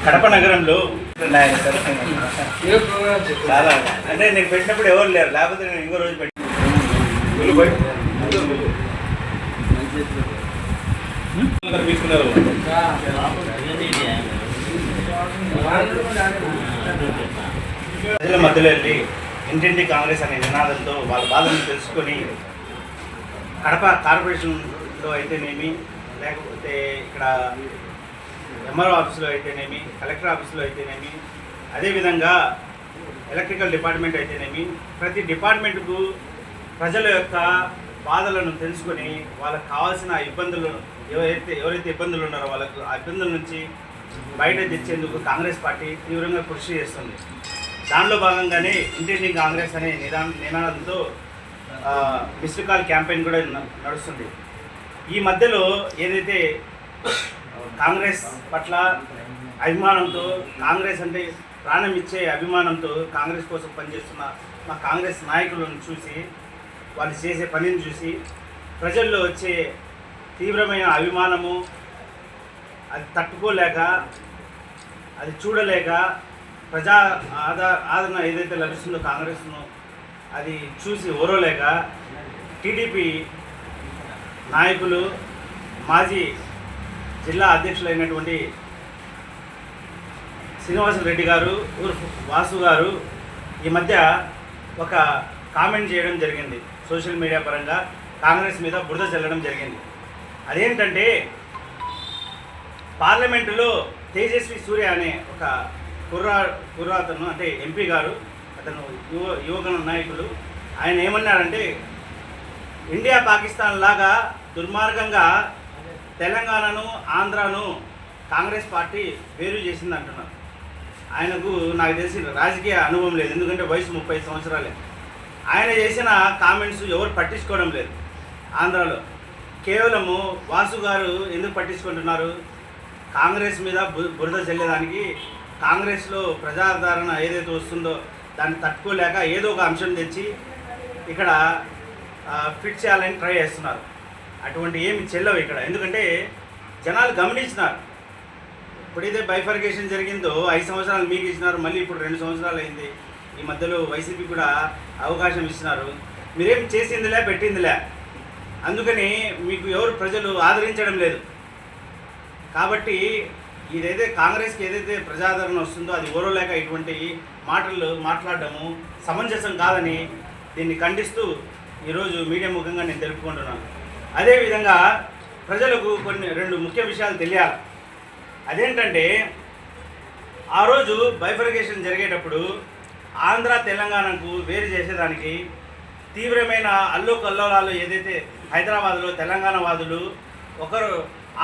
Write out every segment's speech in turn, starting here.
కడప నగరంలో చాలా అంటే నేను పెట్టినప్పుడు ఎవరు లేరు, లేకపోతే నేను ఇంకో రోజు పెట్టి తీసుకున్నారు. ప్రజల మధ్యలో వెళ్ళి ఇంటింటి కాంగ్రెస్ అనే నినాదంతో వాళ్ళ బాధను తెలుసుకొని కడప కార్పొరేషన్లో అయితేనేమి, లేకపోతే ఇక్కడ ఎంఆర్ఓ ఆఫీసులో అయితేనేమి, కలెక్టర్ ఆఫీసులో అయితేనేమి, అదేవిధంగా ఎలక్ట్రికల్ డిపార్ట్మెంట్ అయితేనేమి, ప్రతి డిపార్ట్మెంట్కు ప్రజల యొక్క బాధలను తెలుసుకొని వాళ్ళకు కావాల్సిన ఇబ్బందులు ఎవరైతే ఇబ్బందులు ఉన్నారో వాళ్ళకు ఆ ఇబ్బందుల నుంచి బయట తెచ్చేందుకు కాంగ్రెస్ పార్టీ తీవ్రంగా కృషి చేస్తుంది. దానిలో భాగంగానే ఇంటింటి కాంగ్రెస్ అనే నినాదంతో మిస్డ్ కాల్ క్యాంపెయిన్ కూడా నడుస్తుంది. ఈ మధ్యలో ఏదైతే కాంగ్రెస్ పట్ల అభిమానంతో, కాంగ్రెస్ అంటే ప్రాణం ఇచ్చే అభిమానంతో కాంగ్రెస్ కోసం పనిచేస్తున్న మా కాంగ్రెస్ నాయకులను చూసి, వాళ్ళు చేసే పనిని చూసి ప్రజల్లో వచ్చే తీవ్రమైన అభిమానము అది తట్టుకోలేక, అది చూడలేక, ప్రజా ఆదరణ ఏదైతే లభిస్తుందో కాంగ్రెస్ను అది చూసి ఓరలేక టీడీపీ నాయకులు, మాజీ జిల్లా అధ్యక్షులైనటువంటి శ్రీనివాసరెడ్డి గారు వాసు గారు ఈ మధ్య ఒక కామెంట్ చేయడం జరిగింది. సోషల్ మీడియా పరంగా కాంగ్రెస్ మీద బురద చల్లడం జరిగింది. అదేంటంటే, పార్లమెంటులో తేజస్వి సూర్య అనే ఒక కుర్రాతను అంటే ఎంపీ గారు, అతను యువగణ నాయకులు, ఆయన ఏమన్నారంటే ఇండియా పాకిస్తాన్ లాగా దుర్మార్గంగా తెలంగాణను ఆంధ్రాను కాంగ్రెస్ పార్టీ వేరు చేసింది అంటున్నారు. ఆయనకు నాకు తెలిసి రాజకీయ అనుభవం లేదు, ఎందుకంటే వయసు 30 సంవత్సరాలే. ఆయన చేసిన కామెంట్స్ ఎవరు పట్టించుకోవడం లేదు ఆంధ్రాలో. కేవలము వాసు గారు ఎందుకు పట్టించుకుంటున్నారు, కాంగ్రెస్ మీద బురద చల్లేదానికి, కాంగ్రెస్లో ప్రజాదరణ ఏదైతే వస్తుందో దాన్ని తట్టుకోలేక ఏదో ఒక అంశం తెచ్చి ఇక్కడ ఫిట్ చేయాలని ట్రై చేస్తున్నారు. అటువంటి ఏమి చెల్లవు ఇక్కడ, ఎందుకంటే జనాలు గమనించినారు. ఎప్పుడైతే బైఫర్కేషన్ జరిగిందో 5 సంవత్సరాలు మీకు ఇచ్చినారు, మళ్ళీ ఇప్పుడు 2 సంవత్సరాలు అయింది. ఈ మధ్యలో వైసీపీ కూడా అవకాశం ఇచ్చినారు. మీరేం చేసిందిలే పెట్టిందిలే, అందుకని మీకు ఎవరు ప్రజలు ఆదరించడం లేదు. కాబట్టి ఇదైతే కాంగ్రెస్కి ఏదైతే ప్రజాదరణ వస్తుందో అది ఓరలేక ఇటువంటి మాటలు మాట్లాడడము సమంజసం కాదని దీన్ని ఖండిస్తూ ఈరోజు మీడియా ముఖంగా నేను తెలుపుకుంటున్నాను. అదేవిధంగా ప్రజలకు రెండు ముఖ్య విషయాలు తెలియాలి. అదేంటంటే, ఆ రోజు బైఫర్కేషన్ జరిగేటప్పుడు ఆంధ్ర తెలంగాణకు వేరు చేసేదానికి తీవ్రమైన అల్లోకల్లోలాలు ఏదైతే హైదరాబాద్లో తెలంగాణ వాదులు ఒకరు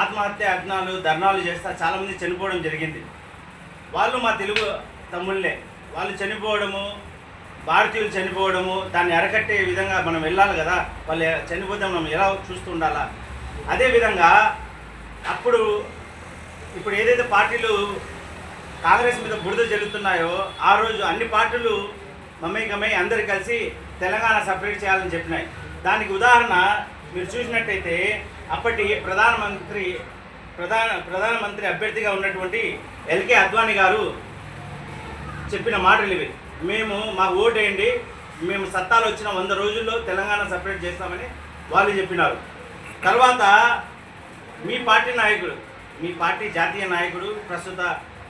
ఆత్మహత్య యత్నాలు ధర్నాలు చేస్తా చాలామంది చనిపోవడం జరిగింది. వాళ్ళు మా తెలుగు తమ్ముళ్ళే. వాళ్ళు చనిపోవడము, భారతీయులు చనిపోవడము, దాన్ని అరకట్టే విధంగా మనం వెళ్ళాలి కదా. వాళ్ళు చనిపోతే మనం ఎలా చూస్తూ ఉండాలా. అదేవిధంగా ఇప్పుడు ఏదైతే పార్టీలు కాంగ్రెస్ మీద బురద జల్లుతున్నాయో ఆ రోజు అన్ని పార్టీలు మమేకమై అందరు కలిసి తెలంగాణ సపరేట్ చేయాలని చెప్పినాయి. దానికి ఉదాహరణ మీరు చూసినట్టయితే అప్పటి ప్రధానమంత్రి అభ్యర్థిగా ఉన్నటువంటి ఎల్కే అద్వానీ గారు చెప్పిన మాటలు ఇవి. మేము మా ఓటు వేయండి, మేము సత్తాలు వచ్చిన 100 రోజుల్లో తెలంగాణ సపరేట్ చేస్తామని వాళ్ళు చెప్పినారు. తర్వాత మీ పార్టీ జాతీయ నాయకుడు, ప్రస్తుత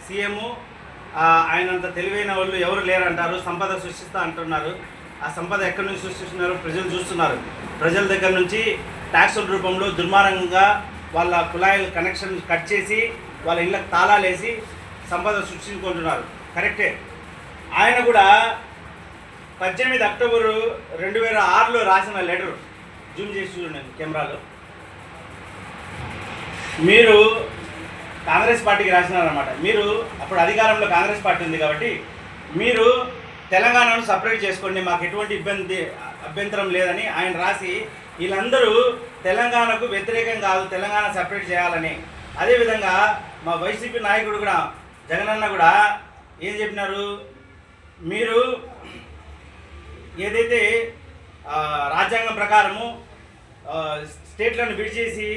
సీఎం, ఆయనంత తెలివైన వాళ్ళు ఎవరు లేరంటారు. సంపద సృష్టిస్తా అంటున్నారు. ఆ సంపద ఎక్కడి నుంచి సృష్టిస్తున్నారు ప్రజలు చూస్తున్నారు. ప్రజల దగ్గర నుంచి ట్యాక్సుల రూపంలో దుర్మార్గంగా వాళ్ళ కుళాయిల కనెక్షన్ కట్ చేసి వాళ్ళ ఇళ్ళకి తాళాలు వేసి సంపద సృష్టించుకుంటున్నారు. కరెక్టే. ఆయన కూడా 18 అక్టోబరు 2006లో రాసిన లెటర్ జూమ్ చేసి చూడండి కెమెరాలో. మీరు కాంగ్రెస్ పార్టీకి రాసినారన్నమాట. మీరు అప్పుడు అధికారంలో కాంగ్రెస్ పార్టీ ఉంది కాబట్టి మీరు తెలంగాణను సపరేట్ చేసుకోండి, మాకు ఎటువంటి అభ్యంతరం లేదని ఆయన రాసి వీళ్ళందరూ తెలంగాణకు వ్యతిరేకం కాదు, తెలంగాణ సపరేట్ చేయాలని. అదేవిధంగా మా వైసీపీ నాయకుడు కూడా జగనన్న కూడా ఏం చెప్పినారు, మీరు ఏదైతే రాజ్యాంగం ప్రకారము స్టేట్లను విడిచేసి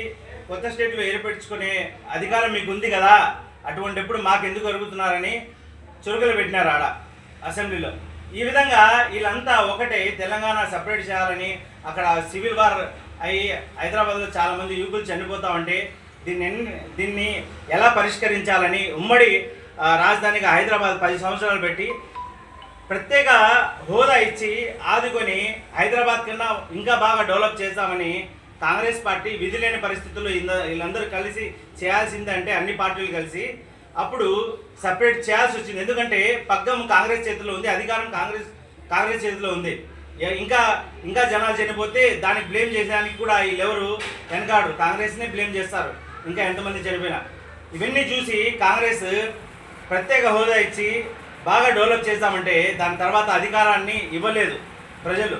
కొత్త స్టేట్లు ఏర్పరచుకునే అధికారం మీకు ఉంది కదా, అటువంటిప్పుడు మాకెందుకు అడుగుతున్నారని చురుకులు పెట్టినారు ఆడ అసెంబ్లీలో. ఈ విధంగా వీళ్ళంతా ఒకటే తెలంగాణ సపరేట్ చేయాలని, అక్కడ సివిల్ వార్ అయ్యి హైదరాబాద్లో చాలామంది యువకులు చనిపోతా ఉంటే దీన్ని ఎలా పరిష్కరించాలని ఉమ్మడి రాజధానిగా హైదరాబాద్ 10 సంవత్సరాలు పెట్టి ప్రత్యేక హోదా ఇచ్చి ఆదుకొని హైదరాబాద్ కన్నా ఇంకా బాగా డెవలప్ చేస్తామని కాంగ్రెస్ పార్టీ విధి లేని పరిస్థితుల్లో వీళ్ళందరూ కలిసి చేయాల్సిందంటే అన్ని పార్టీలు కలిసి అప్పుడు సపరేట్ చేయాల్సి వచ్చింది. ఎందుకంటే పగ్గం కాంగ్రెస్ చేతిలో ఉంది, అధికారం కాంగ్రెస్ చేతిలో ఉంది. ఇంకా జనాలు చనిపోతే దానికి బ్లేమ్ చేసేదానికి కూడా వీళ్ళెవరు వెనకాడరు, కాంగ్రెస్నే బ్లేమ్ చేస్తారు ఇంకా ఎంతమంది చనిపోయినా. ఇవన్నీ చూసి కాంగ్రెస్ ప్రత్యేక హోదా ఇచ్చి బాగా డెవలప్ చేస్తామంటే దాని తర్వాత అధికారాన్ని ఇవ్వలేదు ప్రజలు.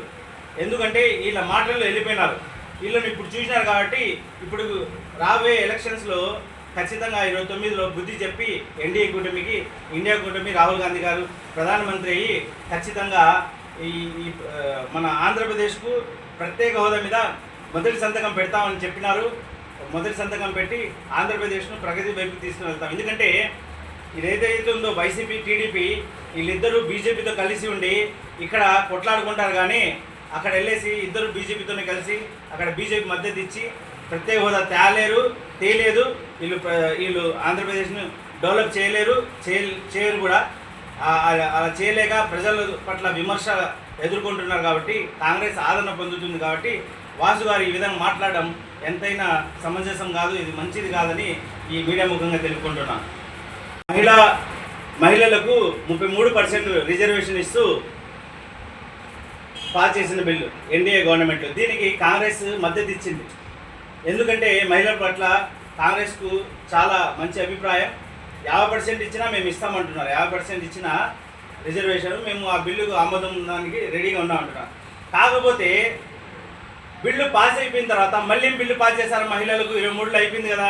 ఎందుకంటే వీళ్ళ మాటల్లో వెళ్ళిపోయినారు. వీళ్ళని ఇప్పుడు చూసినారు కాబట్టి ఇప్పుడు రాబోయే ఎలక్షన్స్లో ఖచ్చితంగా 29లో బుద్ధి చెప్పి ఎన్డీఏ కూటమికి, ఇండియా కూటమి, రాహుల్ గాంధీ గారు ప్రధానమంత్రి అయ్యి ఖచ్చితంగా ఈ మన ఆంధ్రప్రదేశ్కు ప్రత్యేక హోదా మీద మొదటి సంతకం పెడతామని చెప్పినారు. మొదటి సంతకం పెట్టి ఆంధ్రప్రదేశ్ను ప్రగతి వైపు తీసుకుని వెళ్తాం. ఎందుకంటే ఇదేదైతే ఉందో వైసీపీ, టీడీపీ వీళ్ళిద్దరూ బీజేపీతో కలిసి ఉండి ఇక్కడ కొట్లాడుకుంటారు, కానీ అక్కడ వెళ్ళేసి ఇద్దరు బీజేపీతోనే కలిసి అక్కడ బీజేపీ మద్దతు ఇచ్చి ప్రత్యేక హోదా తేలేదు. వీళ్ళు ఆంధ్రప్రదేశ్ను డెవలప్ చేయరు కూడా. అలా చేయలేక ప్రజల పట్ల విమర్శ ఎదుర్కొంటున్నారు కాబట్టి కాంగ్రెస్ ఆదరణ పొందుతుంది. కాబట్టి వాసు గారు ఈ విధంగా మాట్లాడడం ఎంతైనా సమంజసం కాదు, ఇది మంచిది కాదని ఈ మీడియా ముఖంగా తెలుపుకుంటున్నాను. మహిళలకు 33% రిజర్వేషన్ ఇస్తూ పాస్ చేసిన బిల్లు ఎన్డీఏ గవర్నమెంట్, దీనికి కాంగ్రెస్ మద్దతు ఇచ్చింది. ఎందుకంటే మహిళల పట్ల కాంగ్రెస్కు చాలా మంచి అభిప్రాయం. 50% ఇచ్చినా మేము ఇస్తామంటున్నారు. 50% ఇచ్చిన రిజర్వేషన్ మేము ఆ బిల్లుకు ఆమోదం దానికి రెడీగా ఉన్నామంటున్నాం. కాకపోతే బిల్లు పాస్ అయిపోయిన తర్వాత మళ్ళీ బిల్లు పాస్ చేశారు. మహిళలకు 23లో అయిపోయింది కదా,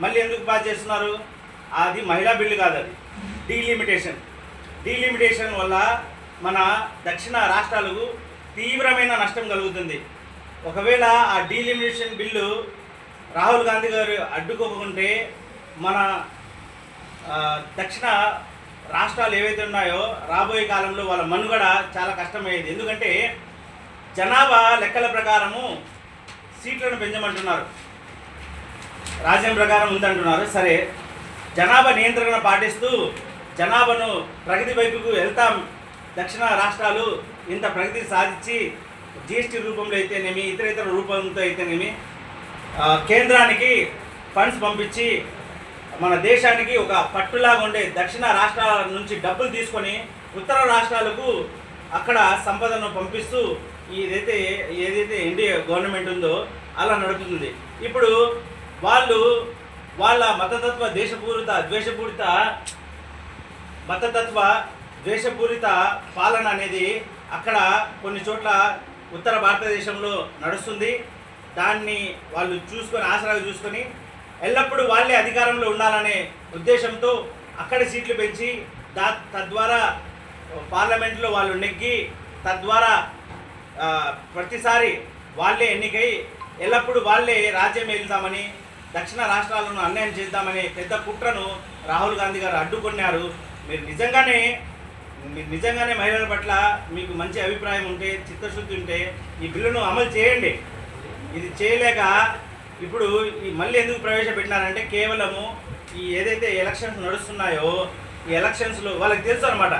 మళ్ళీ ఎందుకు పాస్ చేస్తున్నారు? అది మహిళా బిల్లు కాదు, అది డీలిమిటేషన్ వల్ల మన దక్షిణ రాష్ట్రాలకు తీవ్రమైన నష్టం కలుగుతుంది. ఒకవేళ ఆ డీలిమిటేషన్ బిల్లు రాహుల్ గాంధీ గారు అడ్డుకోకుంటే మన దక్షిణ రాష్ట్రాలు ఏవైతే ఉన్నాయో రాబోయే కాలంలో వాళ్ళ మనుగడ చాలా కష్టమయ్యేది. ఎందుకంటే జనాభా లెక్కల ప్రకారము సీట్లను పెంచమంటున్నారు, రాజ్యం ప్రకారం ఉందంటున్నారు. సరే, జనాభా నియంత్రణ పాటిస్తూ జనాభాను ప్రగతి వైపుకు వెళ్తాం, దక్షిణ రాష్ట్రాలు ఇంత ప్రగతి సాధించి జీఎస్టీ రూపంలో అయితేనేమి, ఇతర రూపంతో అయితేనేమి కేంద్రానికి ఫండ్స్ పంపించి మన దేశానికి ఒక పట్టులాగా ఉండే దక్షిణ రాష్ట్రాల నుంచి డబ్బులు తీసుకొని ఉత్తర రాష్ట్రాలకు అక్కడ సంపదను పంపిస్తూ ఏదైతే ఎన్డీఏ గవర్నమెంట్ ఉందో అలా నడుపుతుంది. ఇప్పుడు వాళ్ళ మతతత్వ ద్వేషపూరిత పాలన అనేది అక్కడ కొన్ని చోట్ల ఉత్తర భారతదేశంలో నడుస్తుంది. దాన్ని వాళ్ళు ఆసరాగా చూసుకొని ఎల్లప్పుడూ వాళ్ళే అధికారంలో ఉండాలనే ఉద్దేశంతో అక్కడ సీట్లు పెంచి తద్వారా పార్లమెంట్లో వాళ్ళు నెగ్గి తద్వారా ప్రతిసారి వాళ్ళే ఎన్నికై ఎల్లప్పుడూ వాళ్ళే రాజ్యం వెళ్తామని, దక్షిణ రాష్ట్రాలను అన్యాయం చేద్దామనే పెద్ద కుట్రను రాహుల్ గాంధీ గారు అడ్డుకున్నారు. మీరు నిజంగానే మహిళల పట్ల మీకు మంచి అభిప్రాయం ఉంటే, చిత్తశుద్ధి ఉంటే ఈ బిల్లును అమలు చేయండి. ఇది చేయలేక ఇప్పుడు మళ్ళీ ఎందుకు ప్రవేశపెట్టినారంటే కేవలము ఏదైతే ఎలక్షన్స్ నడుస్తున్నాయో ఈ ఎలక్షన్స్లో వాళ్ళకి తెలుసు అనమాట,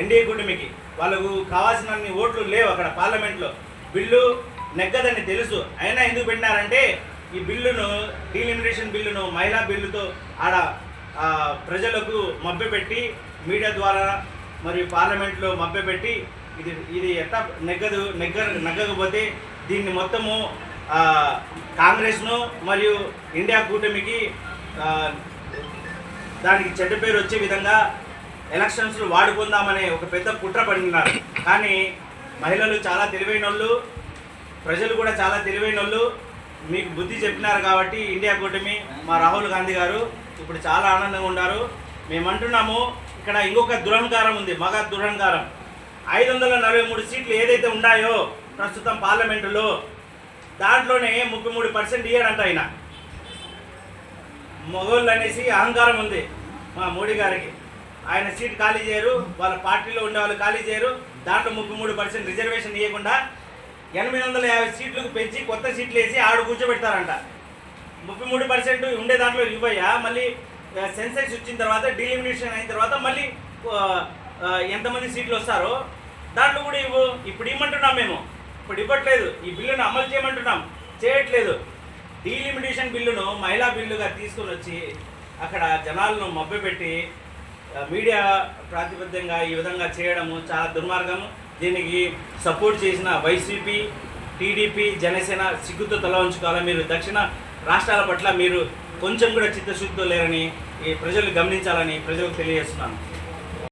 ఎన్డీఏ కూటమికి వాళ్ళకు కావాల్సినన్ని ఓట్లు లేవు అక్కడ పార్లమెంట్లో, బిల్లు నెగ్గదని తెలుసు. అయినా ఎందుకు పెట్టినారంటే ఈ బిల్లును, డీలిమిటేషన్ బిల్లును మహిళా బిల్లుతో ఆడ ప్రజలకు మభ్యపెట్టి మీడియా ద్వారా మరియు పార్లమెంట్లో మభ్యపెట్టి ఇది ఎట్లా నెగ్గకపోతే దీన్ని మొత్తము కాంగ్రెస్ను మరియు ఇండియా కూటమికి దానికి చెడ్డ పేరు వచ్చే విధంగా ఎలక్షన్స్లో వాడుకుందామనే ఒక పెద్ద కుట్ర పడినారు. కానీ మహిళలు చాలా తెలివైన వాళ్ళు, ప్రజలు కూడా చాలా తెలివైన వాళ్ళు, మీకు బుద్ధి చెప్పినారు కాబట్టి ఇండియా కూటమి, మా రాహుల్ గాంధీ గారు ఇప్పుడు చాలా ఆనందంగా ఉన్నారు. మేమంటున్నాము ఇక్కడ ఇంకొక దురహంకారం ఉంది, మగ దురహంకారం. 543 సీట్లు ఏదైతే ఉన్నాయో ప్రస్తుతం పార్లమెంటులో దాంట్లోనే 33% ఇయ్యాడంట ఆయన. మగోళ్ళు అనేసి అహంకారం ఉంది మా మోడీ గారికి. ఆయన సీట్ ఖాళీ చేయరు, వాళ్ళ పార్టీలో ఉండే వాళ్ళు ఖాళీ చేయరు. దాంట్లో 33% రిజర్వేషన్ ఇవ్వకుండా 850 సీట్లకు పెంచి కొత్త సీట్లు వేసి ఆడు కూర్చోబెడతారంట. 33% ఉండే దాంట్లో ఇవ్వయ్యా. మళ్ళీ సెన్సెక్స్ వచ్చిన తర్వాత డీలిమినేషన్ అయిన తర్వాత మళ్ళీ ఎంతమంది సీట్లు వస్తారో దాంట్లో కూడా ఇవ్వు. ఇప్పుడు ఇవ్వమంటున్నాం మేము, ఇప్పుడు ఇవ్వట్లేదు. ఈ బిల్లును అమలు చేయమంటున్నాం, చేయట్లేదు. డీలిమిటేషన్ బిల్లును మహిళా బిల్లుగా తీసుకొని వచ్చి అక్కడ జనాలను మభ్యపెట్టి మీడియా ప్రాతిపద్యంగా ఈ విధంగా చేయడము చాలా దుర్మార్గము. దీనికి సపోర్ట్ చేసిన వైసీపీ, టీడీపీ, జనసేన సిగ్గుతో తల ఉంచుకోవాలి. మీరు దక్షిణ రాష్ట్రాల పట్ల మీరు కొంచెం కూడా చిత్తశుద్ధితో లేరని ఈ ప్రజలు గమనించాలని ప్రజలకు తెలియజేస్తున్నాను.